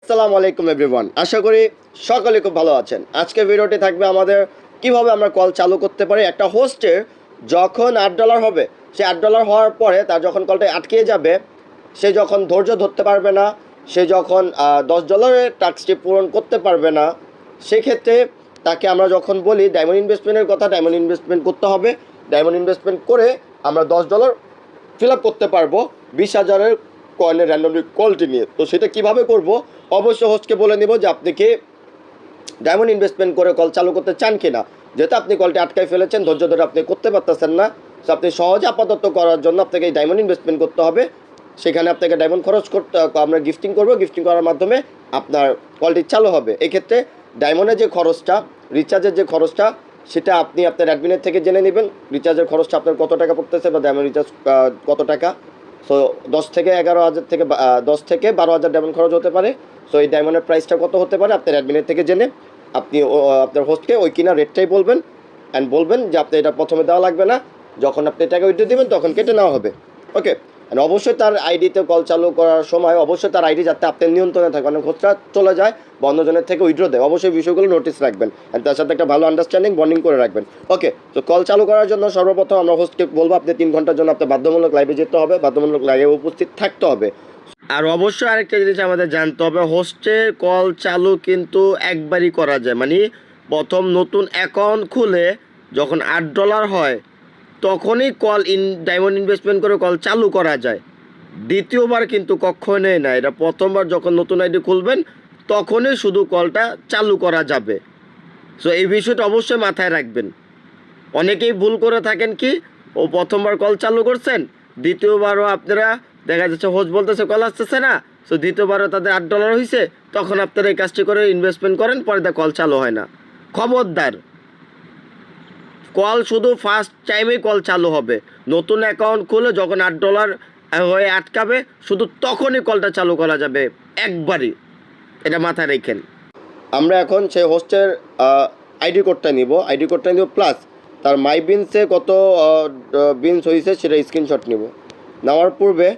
আসসালামু আলাইকুম এভরিওয়ান, আশা করি সকলে খুব ভালো আছেন। আজকে ভিডিওটি থাকবে আমাদের কিভাবে আমরা কল চালু করতে পারি। একটা হোস্টের যখন $8 হবে, সে $8 হওয়ার পরে তার যখন কলটা আটকে যাবে, সে যখন ধৈর্য ধরতে পারবে না, সে যখন $10 টাস্কটি পূরণ করতে পারবে না, সেক্ষেত্রে তাকে আমরা যখন বলি ডায়মন্ড ইনভেস্টমেন্টের কথা, ডায়মন্ড ইনভেস্টমেন্ট করতে হবে। ডায়মন্ড ইনভেস্টমেন্ট করে আমরা $10 ফিল আপ করতে পারবো 20,000-এর কয়েনের র্যান্ডমলি কলটি নিয়ে। তো সেটা কিভাবে করব, অবশ্যই হোস্টকে বলে নেব যে আপনি কি ডায়মন্ড ইনভেস্টমেন্ট করে কল চালু করতে চান কি না। যেহেতু আপনি কলটি আটকায় ফেলেছেন, ধৈর্য ধরে আপনি করতে পারতেছেন না, তো আপনি সহজে আপাতত করার জন্য আপনাকে এই ডায়মন্ড ইনভেস্টমেন্ট করতে হবে। সেখানে আপনাকে ডায়মন্ড খরচ করতে, আমরা গিফটিং করব, গিফটিং করার মাধ্যমে আপনার কলটি চালু হবে। এক্ষেত্রে ডায়মন্ডের যে খরচটা, রিচার্জের যে খরচটা, সেটা আপনি আপনার অ্যাডমিনের থেকে জেনে নেবেন। রিচার্জের খরচটা আপনার কত টাকা পড়তেছে বা ডায়মন্ড রিচার্জ কত টাকা। সো 10 থেকে 11,000 থেকে 10 থেকে 12,000 ডায়মন্ড খরচ হতে পারে। সো এই ডায়মন্ডের প্রাইসটা কত হতে পারে আপনার অ্যাডমিনের থেকে জেনে আপনি আপনার হোস্টকে ওই কিনা রেটটাই বলবেন, অ্যান্ড বলবেন যে আপনি এটা প্রথমে দেওয়া লাগবে না, যখন আপনি টাকা উইথড্র দেবেন তখন কেটে নেওয়া হবে। ওকে, অ্যান্ড অবশ্যই তার আইডিতে কল চালু করার সময় অবশ্যই তার আইডি যাতে আপনার নিয়ন্ত্রণে থাকে, অনেক হোস্টরা চলে যায় বা অন্যজনের থেকে উইথড্র দেয়। অবশ্যই বিষয়গুলো নোটিস রাখবেন অ্যান্ড তার সাথে একটা ভালো আন্ডারস্ট্যান্ডিং বন্ডিং করে রাখবেন। ওকে, তো কল চালু করার জন্য সর্বপ্রথম আমরা হোস্টকে বলবো আপনি 3 ঘন্টার জন্য আপনার বাধ্যতামূলক লাইভে যেতে হবে, বাধ্যতামূলক লাইভে উপস্থিত থাকতে হবে। আর অবশ্যই আরেকটা জিনিস আমাদের জানতে হবে, হোস্টের কল চালু কিন্তু একবারই করা যায়। মানে প্রথম নতুন অ্যাকাউন্ট খুলে যখন $8 হয় তখনই ডায়মন্ড ইনভেস্টমেন্ট করে কল চালু করা যায়। দ্বিতীয়বার কিন্তু কখনোই না, এটা প্রথমবার যখন নতুন আইডি খুলবেন তখনই শুধু কলটা চালু করা যাবে। সো এই বিষয়টা অবশ্যই মাথায় রাখবেন। অনেকেই ভুল করে থাকেন কি, ও প্রথমবার কল চালু করছেন, দ্বিতীয়বারও আপনারা দেখা যাচ্ছে হোস্ট বলতেছে কল আসতেছে না, সো দ্বিতীয়বারও তাদের $8 হয়েছে, তখন আপনারা এই কাজটি করে ইনভেস্টমেন্ট করেন, পরে তা কল চালু হয় না। খবরদার, কল শুধু ফার্স্ট টাইমেই কল চালু হবে। নতুন অ্যাকাউন্ট খুলে যখন $8 হয়ে আটকাবে, শুধু তখনই কলটা চালু করা যাবে একবারই, এটা মাথায় রেখেন। আমরা এখন সেই হোস্টের আইডি কোডটা নিব, প্লাস তার মাই বিনসে কত বিনস হয়েছে সেটা স্ক্রিনশট নিব। নেওয়ার পূর্বে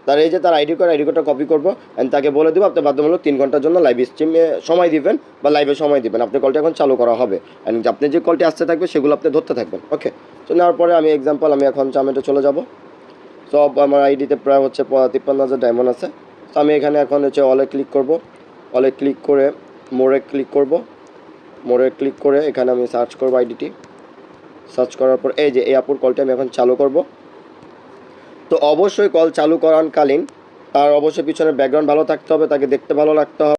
তার এই যে তার আইডি কোডটা কপি করবো অ্যান্ড তাকে বলে দেবো আপনি বাধ্যতামূলক 3 ঘন্টার জন্য লাইভ স্ট্রিমে সময় দিবেন বা লাইভে সময় দিবেন। আপনার কলটা এখন চালু করা হবে অ্যান্ড আপনি যে কলটি আসতে থাকবে সেগুলো আপনি ধরতে থাকবেন। ওকে, তো নেওয়ার পরে আমি আমি এখন চামেটে চলে যাব। সব আমার আইডিতে প্রায় হচ্ছে 53,000 ডায়মন্ড আছে। তো আমি এখানে এখন হচ্ছে অলে ক্লিক করব। অলে ক্লিক করে মোড়ে ক্লিক করে এখানে আমি সার্চ করব আইডিটি। সার্চ করার পর এই যে এই আপুর কলটি আমি এখন চালু করব। তো অবশ্যই কল চালু করাকালীন তার অবশ্যই পিছনের ব্যাকগ্রাউন্ড ভালো থাকতে হবে, তাকে দেখতে ভালো লাগতে হবে।